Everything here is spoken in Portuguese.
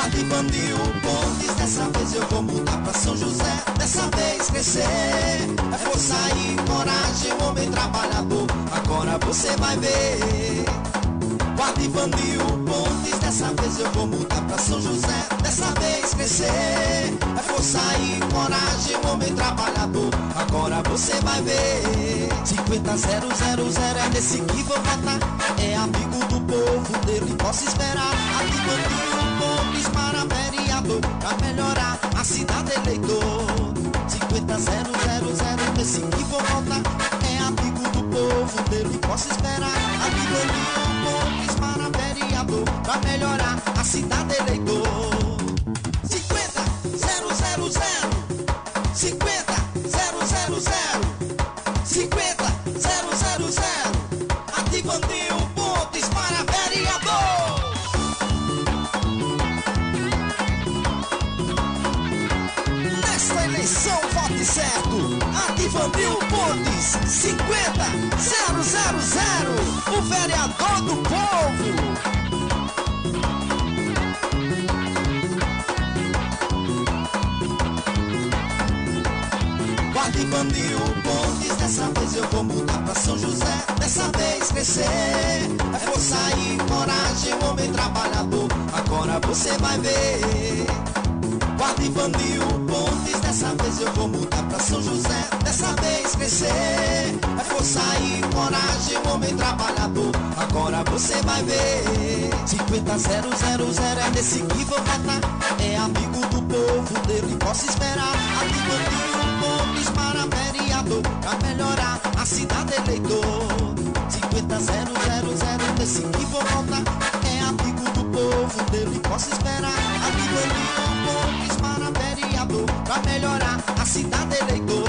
Guarda e Pontes, dessa vez eu vou mudar pra São José. Dessa vez crescer é força e coragem, um homem trabalhador, agora você vai ver. Guarda e Pontes, dessa vez eu vou mudar pra São José. Dessa vez crescer é força e coragem, um homem trabalhador, agora você vai ver. 50-000 é nesse que vou votar, é amigo do povo, dele posso esperar. Guarda Pontes para vereador, pra melhorar a cidade eleitor. 50-000 nesse que vou votar, é amigo do povo, dele posso esperar. Guarda Pontes para vereador, pra melhorar a cidade eleitor. 50-000, 50-000, 50-000, ativando Pontes para vereador. Nesta eleição vote certo, ativando Pontes 50-000, o vereador do povo. Guarda e Pontes, dessa vez eu vou mudar pra São José. Dessa vez crescer é força e coragem, um homem trabalhador, agora você vai ver. Guarda e Pontes, dessa vez eu vou mudar pra São José. Dessa vez crescer é força e coragem, um homem trabalhador, agora você vai ver. 50-000 é nesse que vou votar, é amigo do povo, dele posso esperar. Ativando Pontes para vereador, pra melhorar a cidade eleitor. 50-000 nesse que vou votar, é amigo do povo, dele posso esperar. Ativando Pontes para vereador, pra melhorar a cidade eleitor.